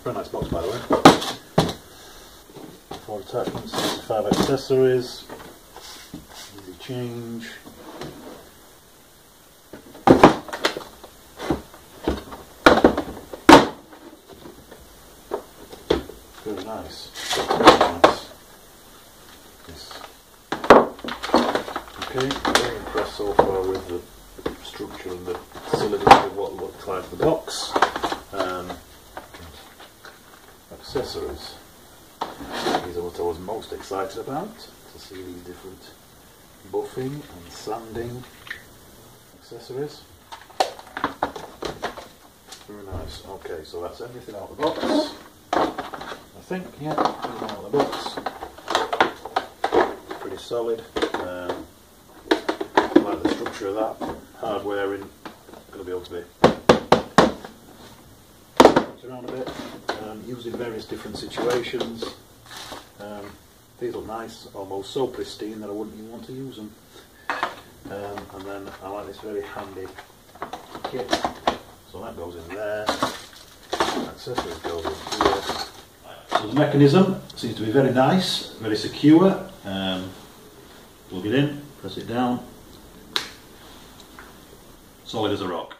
Very nice box, by the way. 4 attachments, 65 accessories, easy change. Very nice. Very nice. Yes. Okay, very impressed so far with the structure and the solidity of what looks like the box. Accessories. These are what I was most excited about, to see these different buffing and sanding accessories. Very nice. Okay, so that's everything out of the box. I think, yeah, everything out of the box. Pretty solid. I like the structure of that. Hard wearing. Going to be able to be around a bit. Used in various different situations. These look nice, almost so pristine that I wouldn't even want to use them. And then I like this very handy kit. So that goes in there. Accessories goes in here. So the mechanism seems to be very nice, very secure. Plug it in, press it down. Solid as a rock.